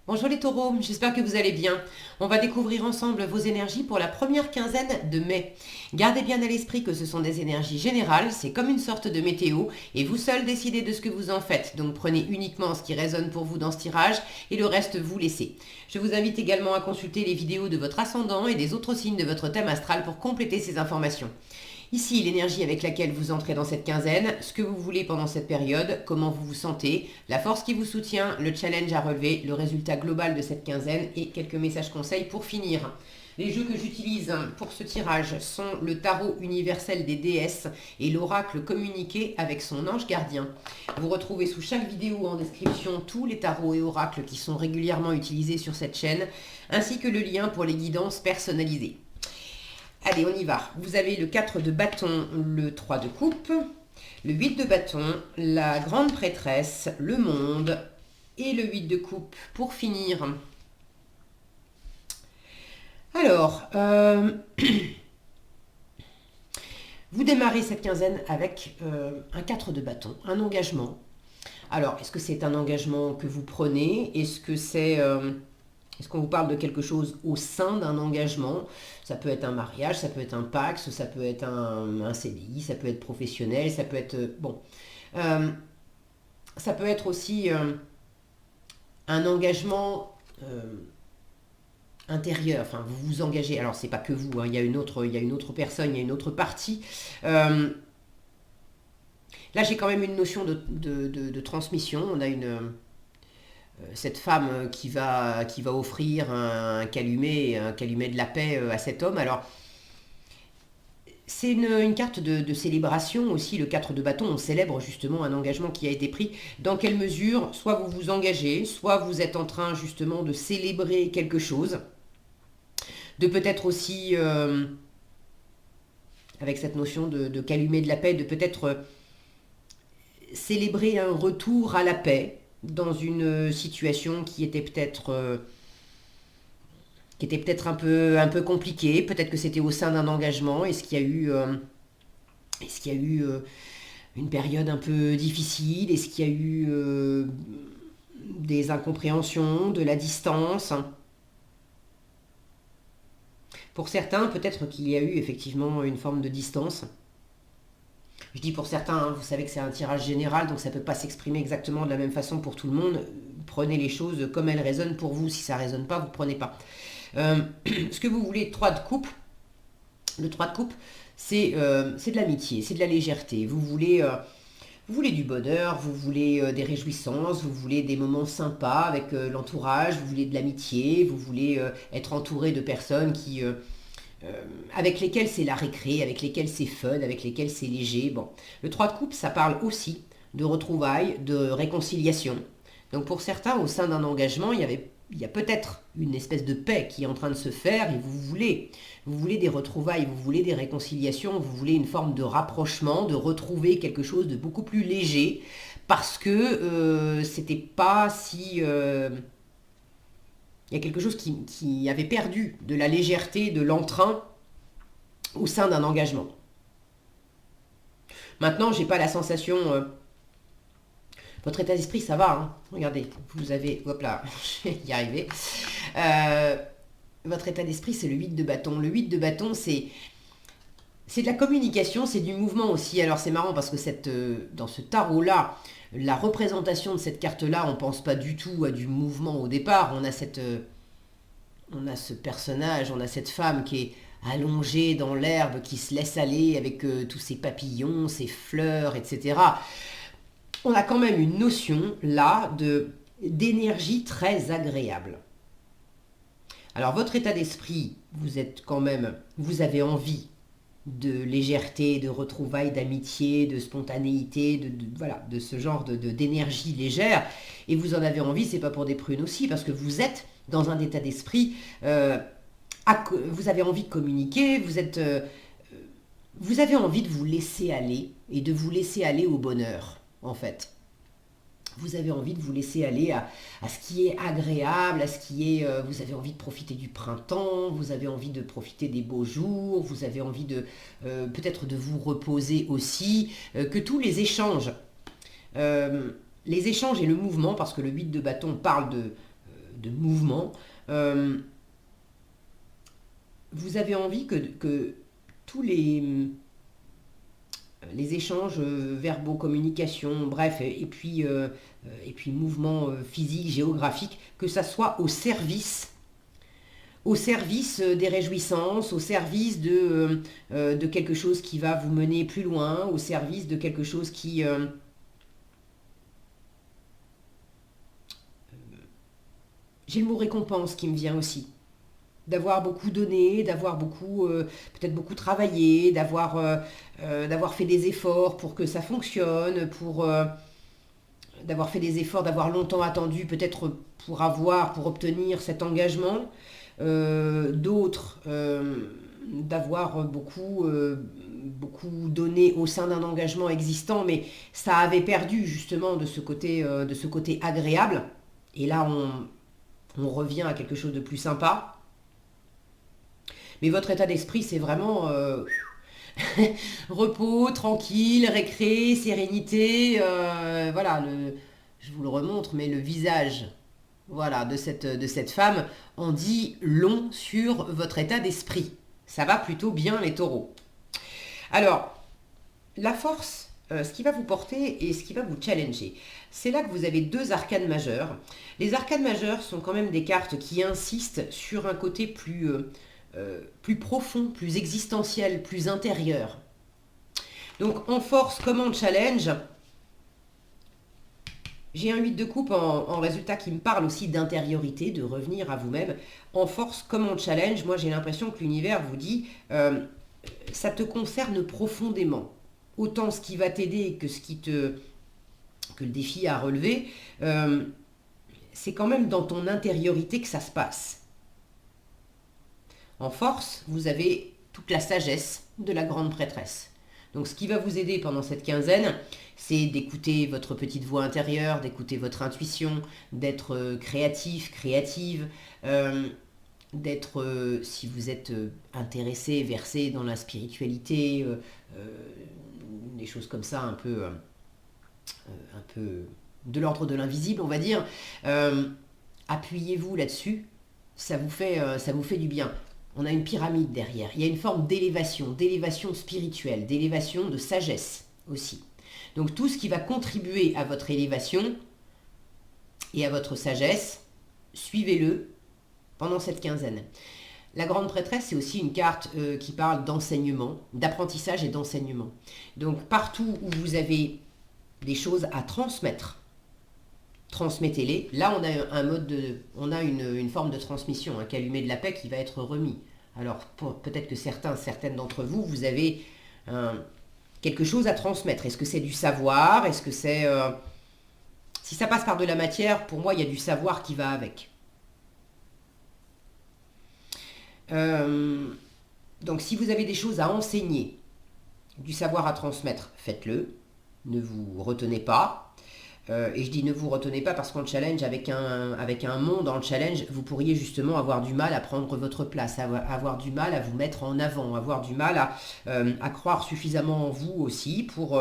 Bonjour les taureaux, j'espère que vous allez bien. On va découvrir ensemble vos énergies pour la première quinzaine de mai. Gardez bien à l'esprit que ce sont des énergies générales, c'est comme une sorte de météo et vous seul décidez de ce que vous en faites. Donc prenez uniquement ce qui résonne pour vous dans ce tirage et le reste vous laissez. Je vous invite également à consulter les vidéos de votre ascendant et des autres signes de votre thème astral pour compléter ces informations. Ici, l'énergie avec laquelle vous entrez dans cette quinzaine, ce que vous voulez pendant cette période, comment vous vous sentez, la force qui vous soutient, le challenge à relever, le résultat global de cette quinzaine et quelques messages conseils pour finir. Les jeux que j'utilise pour ce tirage sont le tarot universel des déesses et l'oracle communiqué avec son ange gardien. Vous retrouvez sous chaque vidéo en description tous les tarots et oracles qui sont régulièrement utilisés sur cette chaîne, ainsi que le lien pour les guidances personnalisées. Allez, on y va. Vous avez le 4 de bâton, le 3 de coupe, le 8 de bâton, la grande prêtresse, le monde et le 8 de coupe pour finir. Alors, vous démarrez cette quinzaine avec un 4 de bâton, un engagement. Alors, est-ce que c'est un engagement que vous prenez? Est-ce que c'est... Est-ce qu'on vous parle de quelque chose au sein d'un engagement? Ça peut être un mariage, ça peut être un Pacs, ça peut être un CDI, ça peut être professionnel, ça peut être... bon. Ça peut être aussi un engagement intérieur. Enfin, vous vous engagez. Alors, c'est pas que vous, hein, il y a une autre personne, il y a une autre partie. Là, j'ai quand même une notion de transmission. On a cette femme qui va offrir un calumet de la paix à cet homme. Alors, c'est une carte de célébration aussi, le 4 de bâton. On célèbre justement un engagement qui a été pris. Dans quelle mesure, soit vous vous engagez, soit vous êtes en train justement de célébrer quelque chose. De peut-être aussi, avec cette notion de calumet de la paix, de peut-être célébrer un retour à la paix dans une situation qui était peut-être un peu compliquée. Peut-être que c'était au sein d'un engagement. Est-ce qu'il y a eu une période un peu difficile? Est-ce qu'il y a eu des incompréhensions, de la distance? Pour certains, peut-être qu'il y a eu effectivement une forme de distance. Je dis pour certains, hein, vous savez que c'est un tirage général, donc ça ne peut pas s'exprimer exactement de la même façon pour tout le monde. Prenez les choses comme elles résonnent pour vous. Si ça ne résonne pas, vous ne prenez pas. Ce que vous voulez, 3 de coupe. Le 3 de coupe, c'est de l'amitié, c'est de la légèreté. Vous voulez du bonheur, vous voulez des réjouissances, vous voulez des moments sympas avec l'entourage, vous voulez de l'amitié, vous voulez être entouré de personnes avec lesquels c'est la récré, avec lesquels c'est fun, avec lesquels c'est léger. Bon, le 3 de coupe, ça parle aussi de retrouvailles, de réconciliation. Donc pour certains, au sein d'un engagement, il y a peut-être une espèce de paix qui est en train de se faire et vous voulez des retrouvailles, vous voulez des réconciliations, vous voulez une forme de rapprochement, de retrouver quelque chose de beaucoup plus léger parce que c'était pas si... il y a quelque chose qui avait perdu de la légèreté, de l'entrain au sein d'un engagement. Maintenant, j'ai pas la sensation... votre état d'esprit, ça va. Hein. Regardez, vous avez... Hop là, je vais y arriver. Votre état d'esprit, c'est le 8 de bâton. Le 8 de bâton, c'est de la communication, c'est du mouvement aussi. Alors c'est marrant parce que dans ce tarot-là, la représentation de cette carte-là, on ne pense pas du tout à du mouvement au départ. On a ce personnage, on a cette femme qui est allongée dans l'herbe, qui se laisse aller avec tous ses papillons, ses fleurs, etc. On a quand même une notion là d'énergie très agréable. Alors votre état d'esprit, vous avez envie de légèreté, de retrouvailles, d'amitié, de spontanéité, voilà, de ce genre d'énergie légère. Et vous en avez envie, c'est pas pour des prunes aussi, parce que vous êtes dans un état d'esprit, vous avez envie de communiquer, vous avez envie de vous laisser aller et de vous laisser aller au bonheur, en fait. Vous avez envie de vous laisser aller à ce qui est agréable, à ce qui est... vous avez envie de profiter du printemps, vous avez envie de profiter des beaux jours, vous avez envie de peut-être de vous reposer aussi, que tous les échanges et le mouvement, parce que le 8 de bâton parle de mouvement. Vous avez envie que tous les échanges verbaux, communication, bref, et puis mouvements physiques, géographiques, que ça soit au service des réjouissances, au service de quelque chose qui va vous mener plus loin, au service de quelque chose qui... j'ai le mot récompense qui me vient aussi. D'avoir beaucoup donné, d'avoir beaucoup, peut-être beaucoup travaillé, d'avoir fait des efforts pour que ça fonctionne, d'avoir fait des efforts, d'avoir longtemps attendu, peut-être pour obtenir cet engagement. D'autres, d'avoir beaucoup donné au sein d'un engagement existant, mais ça avait perdu justement de ce côté agréable. Et là, on revient à quelque chose de plus sympa. Mais votre état d'esprit, c'est vraiment repos, tranquille, récré, sérénité. Voilà, je vous le remontre, mais le visage, voilà, de cette femme en dit long sur votre état d'esprit. Ça va plutôt bien, les taureaux. Alors, la force, ce qui va vous porter et ce qui va vous challenger, c'est là que vous avez deux arcanes majeures. Les arcanes majeures sont quand même des cartes qui insistent sur un côté plus profond, plus existentiel, plus intérieur. Donc en force comme en challenge, j'ai un 8 de coupe en résultat qui me parle aussi d'intériorité, de revenir à vous-même. En force comme en challenge, moi j'ai l'impression que l'univers vous dit ça te concerne profondément. Autant ce qui va t'aider que que le défi à relever, c'est quand même dans ton intériorité que ça se passe. En force, vous avez toute la sagesse de la grande prêtresse. Donc ce qui va vous aider pendant cette quinzaine, c'est d'écouter votre petite voix intérieure, d'écouter votre intuition, d'être créatif, créative, d'être, si vous êtes intéressé, versé dans la spiritualité, des choses comme ça, un peu de l'ordre de l'invisible, on va dire, appuyez-vous là-dessus, ça vous fait du bien. On a une pyramide derrière. Il y a une forme d'élévation spirituelle, d'élévation de sagesse aussi. Donc tout ce qui va contribuer à votre élévation et à votre sagesse, suivez-le pendant cette quinzaine. La grande prêtresse, c'est aussi une carte qui parle d'enseignement, d'apprentissage et d'enseignement. Donc partout où vous avez des choses à transmettre, transmettez-les. Là, on a une forme de transmission, un calumet de la paix qui va être remis. Alors, peut-être que certaines d'entre vous, vous avez quelque chose à transmettre. Est-ce que c'est du savoir? Est-ce que c'est... si ça passe par de la matière, pour moi, il y a du savoir qui va avec. Donc, si vous avez des choses à enseigner, du savoir à transmettre, faites-le. Ne vous retenez pas. Et je dis ne vous retenez pas parce qu'en challenge, avec un monde en challenge, vous pourriez justement avoir du mal à prendre votre place, avoir du mal à vous mettre en avant, avoir du mal à croire suffisamment en vous aussi pour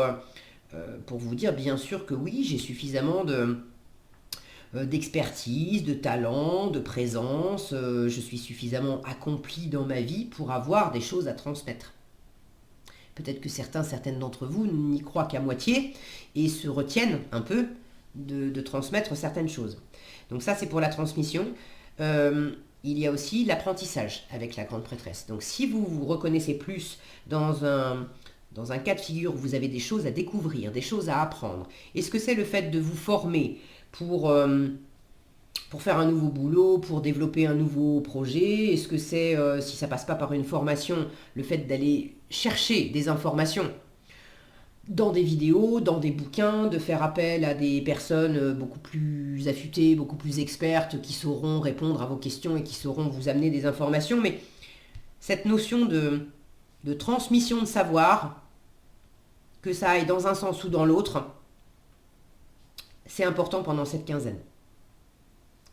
vous dire bien sûr que oui, j'ai suffisamment d'expertise, de talent, de présence, je suis suffisamment accompli dans ma vie pour avoir des choses à transmettre. Peut-être que certaines d'entre vous n'y croient qu'à moitié et se retiennent un peu de transmettre certaines choses. Donc ça, c'est pour la transmission. Il y a aussi l'apprentissage avec la grande prêtresse. Donc si vous vous reconnaissez plus dans un cas de figure où vous avez des choses à découvrir, des choses à apprendre, est-ce que c'est le fait de vous former pour faire un nouveau boulot, pour développer un nouveau projet? Est-ce que c'est, si ça passe pas par une formation, le fait d'aller chercher des informations dans des vidéos, dans des bouquins, de faire appel à des personnes beaucoup plus affûtées, beaucoup plus expertes, qui sauront répondre à vos questions et qui sauront vous amener des informations. Mais cette notion de transmission de savoir, que ça aille dans un sens ou dans l'autre, c'est important pendant cette quinzaine.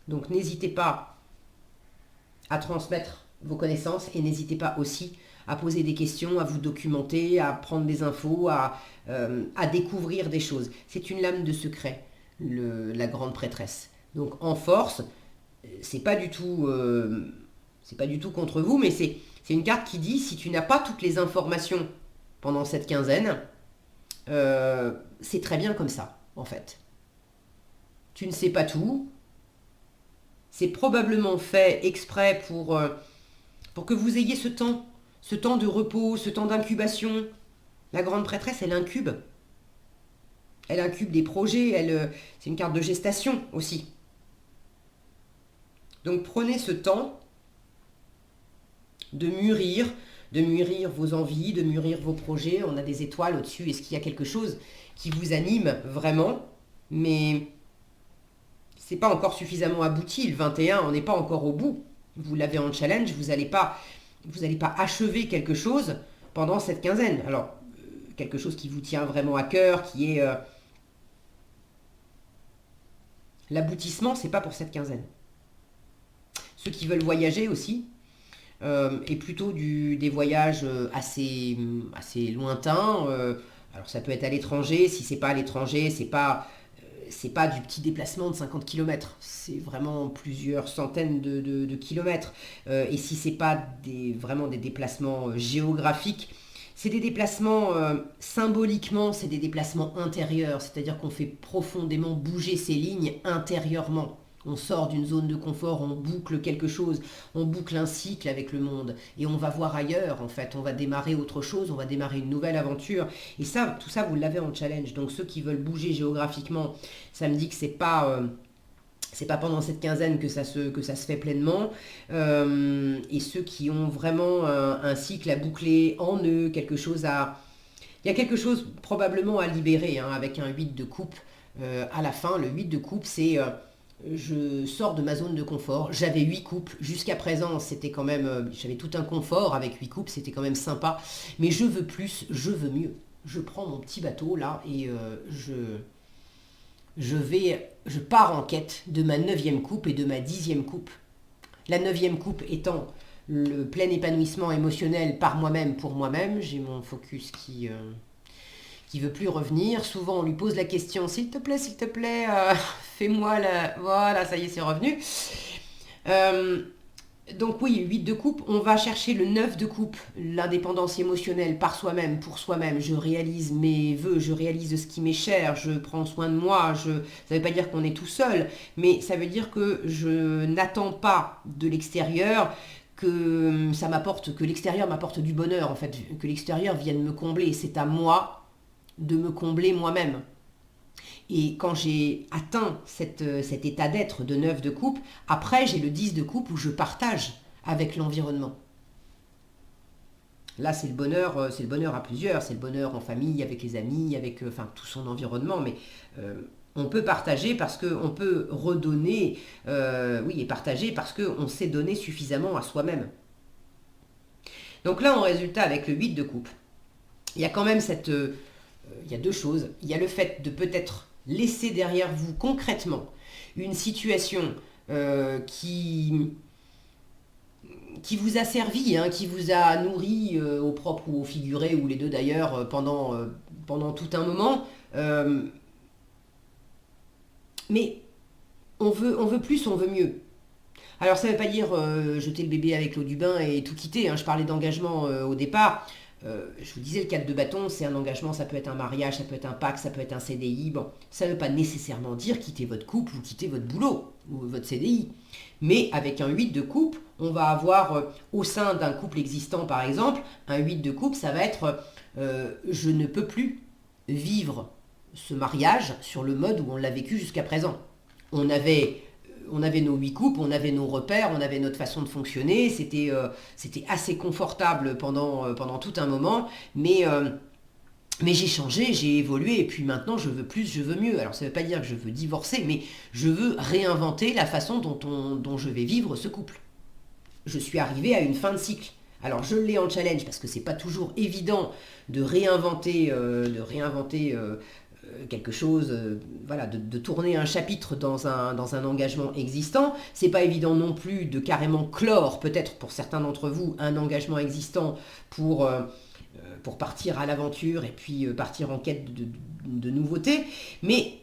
Donc n'hésitez pas à transmettre vos connaissances et n'hésitez pas aussi à poser des questions, à vous documenter, à prendre des infos, à découvrir des choses. C'est une lame de secret, la grande prêtresse. Donc en force, c'est pas du tout, c'est pas du tout contre vous, mais c'est une carte qui dit si tu n'as pas toutes les informations pendant cette quinzaine, c'est très bien comme ça, en fait. Tu ne sais pas tout. C'est probablement fait exprès pour que vous ayez ce temps de repos, ce temps d'incubation. La grande prêtresse, elle incube. Elle incube des projets, c'est une carte de gestation aussi. Donc prenez ce temps de mûrir vos envies, de mûrir vos projets. On a des étoiles au-dessus. Est-ce qu'il y a quelque chose qui vous anime vraiment? Mais c'est pas encore suffisamment abouti. Le 21, on n'est pas encore au bout. Vous l'avez en challenge, vous n'allez pas achever quelque chose pendant cette quinzaine. Alors, quelque chose qui vous tient vraiment à cœur, qui est l'aboutissement, c'est pas pour cette quinzaine. Ceux qui veulent voyager aussi, et plutôt des voyages assez lointains. Alors ça peut être à l'étranger. Si c'est pas à l'étranger, c'est pas du petit déplacement de 50 km. C'est vraiment plusieurs centaines de kilomètres. Et si c'est pas vraiment des déplacements géographiques, c'est des déplacements symboliquement, c'est des déplacements intérieurs. C'est-à-dire qu'on fait profondément bouger ces lignes intérieurement. On sort d'une zone de confort, on boucle quelque chose, on boucle un cycle avec le monde et on va voir ailleurs en fait, on va démarrer autre chose, on va démarrer une nouvelle aventure et ça, tout ça vous l'avez en challenge. Donc ceux qui veulent bouger géographiquement, ça me dit que c'est pas pendant cette quinzaine que ça se fait pleinement. Et ceux qui ont vraiment un cycle à boucler en eux, il y a quelque chose probablement à libérer hein, avec un 8 de coupe à la fin. Le 8 de coupe c'est je sors de ma zone de confort. J'avais 8 couples. Jusqu'à présent, c'était quand même... j'avais tout un confort avec 8 couples. C'était quand même sympa. Mais je veux plus, je veux mieux. Je prends mon petit bateau, là, et je pars en quête de ma 9e coupe et de ma 10e coupe. La 9e coupe étant le plein épanouissement émotionnel par moi-même, pour moi-même. J'ai mon focus qui veut plus revenir. Souvent, on lui pose la question, s'il te plaît, fais-moi la... Voilà, ça y est, c'est revenu. Donc oui, 8 de coupe, on va chercher le 9 de coupe, l'indépendance émotionnelle par soi-même, pour soi-même. Je réalise mes vœux, je réalise ce qui m'est cher, je prends soin de moi. Ça ne veut pas dire qu'on est tout seul, mais ça veut dire que je n'attends pas de l'extérieur que l'extérieur m'apporte du bonheur, en fait, que l'extérieur vienne me combler. C'est à moi de me combler moi-même. Et quand j'ai atteint cet état d'être de 9 de coupe, après j'ai le 10 de coupe où je partage avec l'environnement. Là c'est le bonheur à plusieurs, c'est le bonheur en famille, avec les amis, avec tout son environnement, mais on peut partager parce qu'on peut redonner, et partager parce qu'on s'est donné suffisamment à soi-même. Donc là en résultat avec le 8 de coupe, il y a quand même il y a deux choses. Il y a le fait de peut-être laisser derrière vous concrètement une situation qui vous a servi, hein, qui vous a nourri au propre ou au figuré, ou les deux d'ailleurs, pendant tout un moment. Mais on veut plus, on veut mieux. Alors ça ne veut pas dire jeter le bébé avec l'eau du bain et tout quitter. Hein. Je parlais d'engagement au départ. Je vous disais, le 4 de bâton, c'est un engagement, ça peut être un mariage, ça peut être un pacte, ça peut être un CDI. Bon, ça ne veut pas nécessairement dire quitter votre couple ou quitter votre boulot ou votre CDI. Mais avec un 8 de coupe, on va avoir au sein d'un couple existant par exemple, un 8 de coupe, ça va être je ne peux plus vivre ce mariage sur le mode où on l'a vécu jusqu'à présent. On avait nos 8 coupes, on avait nos repères, on avait notre façon de fonctionner, c'était assez confortable pendant tout un moment, mais j'ai changé, j'ai évolué, et puis maintenant je veux plus, je veux mieux. Alors ça ne veut pas dire que je veux divorcer, mais je veux réinventer la façon dont je vais vivre ce couple. Je suis arrivée à une fin de cycle. Alors je l'ai en challenge parce que c'est pas toujours évident de réinventer quelque chose, de tourner un chapitre dans un engagement existant. C'est pas évident non plus de carrément clore, peut-être pour certains d'entre vous, un engagement existant pour partir à l'aventure et puis partir en quête de nouveautés. Mais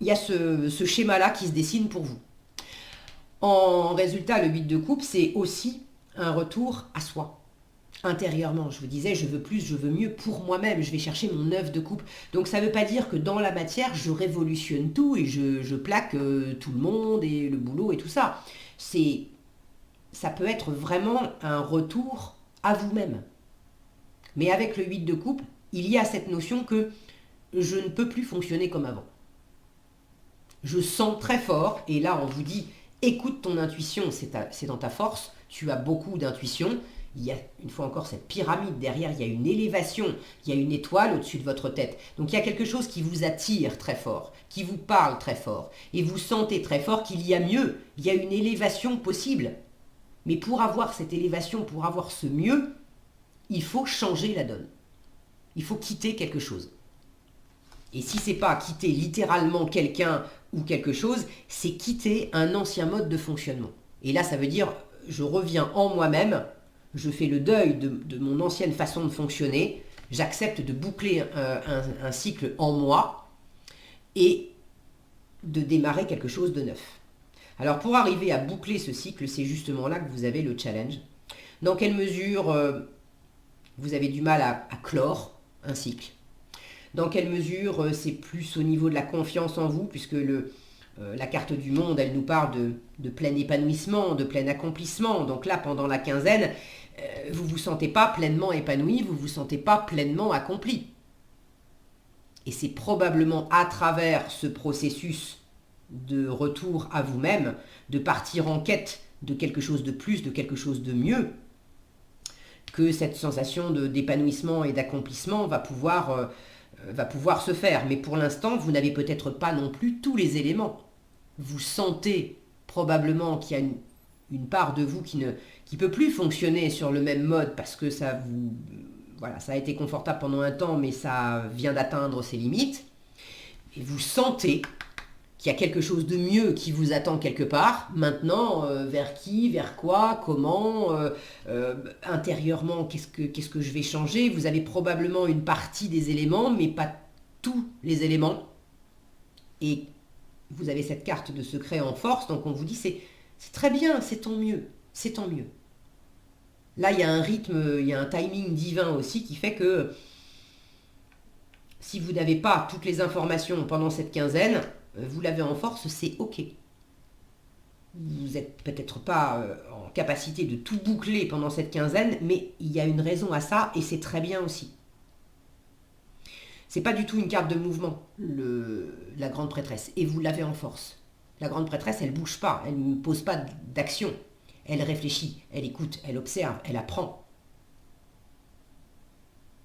il y a ce schéma-là qui se dessine pour vous. En résultat, le 8 de coupe, c'est aussi un retour à soi. Intérieurement, je vous disais, je veux plus, je veux mieux pour moi-même, je vais chercher mon œuf de coupe. Donc ça ne veut pas dire que dans la matière, je révolutionne tout et je plaque tout le monde et le boulot et tout ça. Ça peut être vraiment un retour à vous-même. Mais avec le 8 de coupe, il y a cette notion que je ne peux plus fonctionner comme avant. Je sens très fort, et là on vous dit, écoute ton intuition, c'est dans ta force, tu as beaucoup d'intuition. Il y a une fois encore cette pyramide derrière, il y a une élévation, il y a une étoile au-dessus de votre tête. Donc il y a quelque chose qui vous attire très fort, qui vous parle très fort, et vous sentez très fort qu'il y a mieux, il y a une élévation possible. Mais pour avoir cette élévation, pour avoir ce mieux, il faut changer la donne. Il faut quitter quelque chose. Et si c'est pas quitter littéralement quelqu'un ou quelque chose, c'est quitter un ancien mode de fonctionnement. Et là, ça veut dire, je reviens en moi-même, je fais le deuil de mon ancienne façon de fonctionner, j'accepte de boucler un cycle en moi et de démarrer quelque chose de neuf. Alors pour arriver à boucler ce cycle, c'est justement là que vous avez le challenge. Dans quelle mesure vous avez du mal à clore un cycle? Dans quelle mesure c'est plus au niveau de la confiance en vous, puisque la carte du monde, elle nous parle de plein épanouissement, de plein accomplissement. Donc là, pendant la quinzaine, vous ne vous sentez pas pleinement épanoui, vous ne vous sentez pas pleinement accompli. Et c'est probablement à travers ce processus de retour à vous-même, de partir en quête de quelque chose de plus, de quelque chose de mieux, que cette sensation d'épanouissement et d'accomplissement va pouvoir se faire. Mais pour l'instant, vous n'avez peut-être pas non plus tous les éléments. Vous sentez probablement qu'il y a une part de vous qui ne peut plus fonctionner sur le même mode parce que ça a été confortable pendant un temps, mais ça vient d'atteindre ses limites. Et vous sentez qu'il y a quelque chose de mieux qui vous attend quelque part. Maintenant, vers qui, vers quoi, comment, intérieurement, qu'est-ce que je vais changer? Vous avez probablement une partie des éléments, mais pas tous les éléments. Et vous avez cette carte de secret en force, donc on vous dit c'est très bien, c'est tant mieux, c'est tant mieux. Là, il y a un rythme, il y a un timing divin aussi qui fait que si vous n'avez pas toutes les informations pendant cette quinzaine, vous l'avez en force, c'est ok. Vous n'êtes peut-être pas en capacité de tout boucler pendant cette quinzaine, mais il y a une raison à ça et c'est très bien aussi. C'est pas du tout une carte de mouvement, la grande prêtresse, et vous l'avez en force. La grande prêtresse, elle bouge pas, elle ne pose pas d'action. Elle réfléchit, elle écoute, elle observe, elle apprend.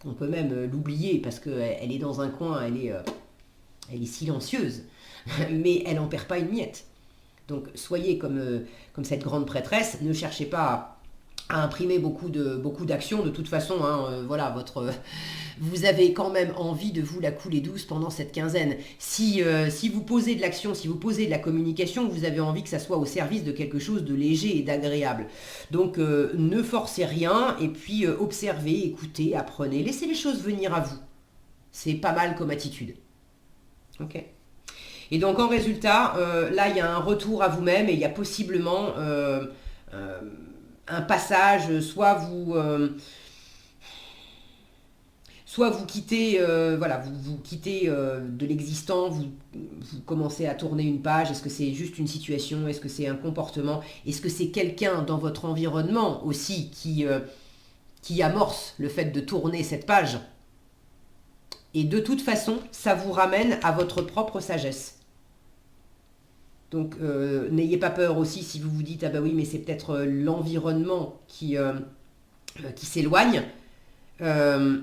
On peut même l'oublier parce qu'elle est dans un coin, elle est silencieuse, mais elle n'en perd pas une miette. Donc soyez comme cette grande prêtresse, ne cherchez pas à imprimer beaucoup d'actions. De toute façon, voilà, vous avez quand même envie de vous la couler douce pendant cette quinzaine. Si vous posez de l'action, si vous posez de la communication, vous avez envie que ça soit au service de quelque chose de léger et d'agréable. Donc ne forcez rien et puis observez, écoutez, apprenez, laissez les choses venir à vous. C'est pas mal comme attitude. Ok. Et donc en résultat, là il y a un retour à vous-même et il y a possiblement un passage, soit vous quittez, vous quittez de l'existant, vous commencez à tourner une page. Est-ce que c'est juste une situation? Est-ce que c'est un comportement? Est-ce que c'est quelqu'un dans votre environnement aussi qui amorce le fait de tourner cette page? Et de toute façon, ça vous ramène à votre propre sagesse. Donc n'ayez pas peur aussi si vous vous dites ah bah oui mais c'est peut-être l'environnement qui s'éloigne. Là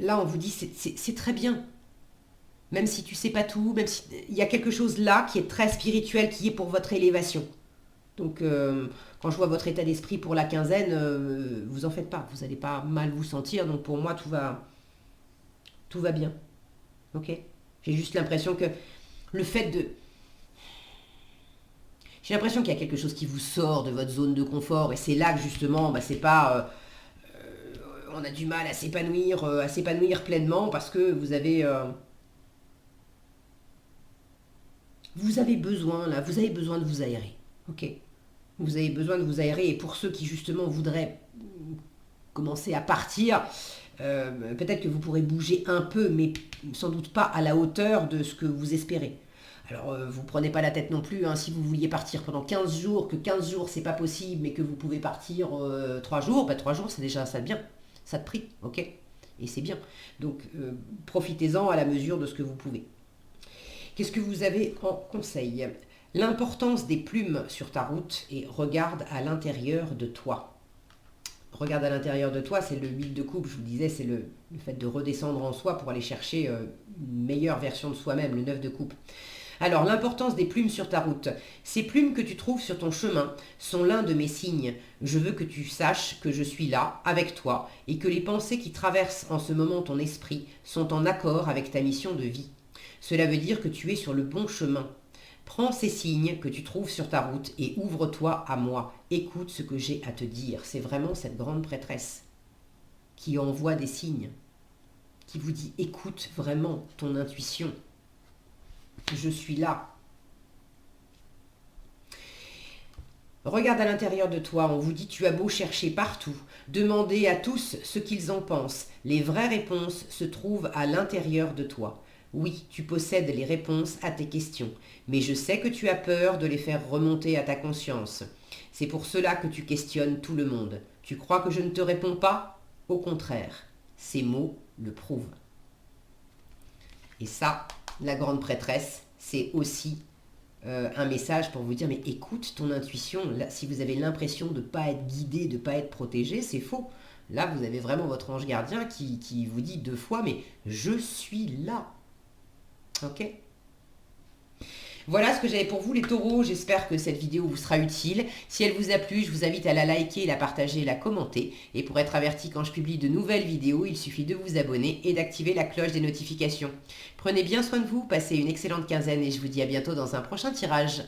on vous dit c'est très bien. Même si tu sais pas tout, même si il y a quelque chose là qui est très spirituel, qui est pour votre élévation. Donc quand je vois votre état d'esprit pour la quinzaine, vous en faites pas, vous n'allez pas mal vous sentir. Donc pour moi tout va bien. Ok. J'ai juste l'impression que le fait de J'ai l'impression qu'il y a quelque chose qui vous sort de votre zone de confort et c'est là que justement, c'est pas, on a du mal à s'épanouir pleinement parce que vous avez vous avez besoin, là, vous avez besoin de vous aérer. Ok. Vous avez besoin de vous aérer. Et pour ceux qui, justement, voudraient commencer à partir, peut-être que vous pourrez bouger un peu, mais sans doute pas à la hauteur de ce que vous espérez. Alors, vous prenez pas la tête non plus, hein, si vous vouliez partir pendant 15 jours, que 15 jours c'est pas possible, mais que vous pouvez partir 3 jours, 3 jours c'est déjà ça de bien, ça de prix, ok. Et c'est bien. Donc, profitez-en à la mesure de ce que vous pouvez. Qu'est-ce que vous avez en conseil? L'importance des plumes sur ta route et regarde à l'intérieur de toi. Regarde à l'intérieur de toi, c'est le 8 de coupe, je vous disais, c'est le fait de redescendre en soi pour aller chercher une meilleure version de soi-même, le 9 de coupe. Alors, l'importance des plumes sur ta route. Ces plumes que tu trouves sur ton chemin sont l'un de mes signes. Je veux que tu saches que je suis là, avec toi, et que les pensées qui traversent en ce moment ton esprit sont en accord avec ta mission de vie. Cela veut dire que tu es sur le bon chemin. Prends ces signes que tu trouves sur ta route et ouvre-toi à moi. Écoute ce que j'ai à te dire. C'est vraiment cette grande prêtresse qui envoie des signes, qui vous dit écoute vraiment ton intuition. Je suis là. Regarde à l'intérieur de toi, on vous dit tu as beau chercher partout, demander à tous ce qu'ils en pensent, les vraies réponses se trouvent à l'intérieur de toi. Oui, tu possèdes les réponses à tes questions, mais je sais que tu as peur de les faire remonter à ta conscience. C'est pour cela que tu questionnes tout le monde. Tu crois que je ne te réponds pas? Au contraire, ces mots le prouvent. Et ça, la grande prêtresse, c'est aussi un message pour vous dire, mais écoute ton intuition. Là, si vous avez l'impression de ne pas être guidé, de ne pas être protégé, c'est faux. Là, vous avez vraiment votre ange gardien qui vous dit 2 fois, mais je suis là. Ok? Voilà ce que j'avais pour vous les taureaux, j'espère que cette vidéo vous sera utile. Si elle vous a plu, je vous invite à la liker, la partager, la commenter. Et pour être averti quand je publie de nouvelles vidéos, il suffit de vous abonner et d'activer la cloche des notifications. Prenez bien soin de vous, passez une excellente quinzaine et je vous dis à bientôt dans un prochain tirage.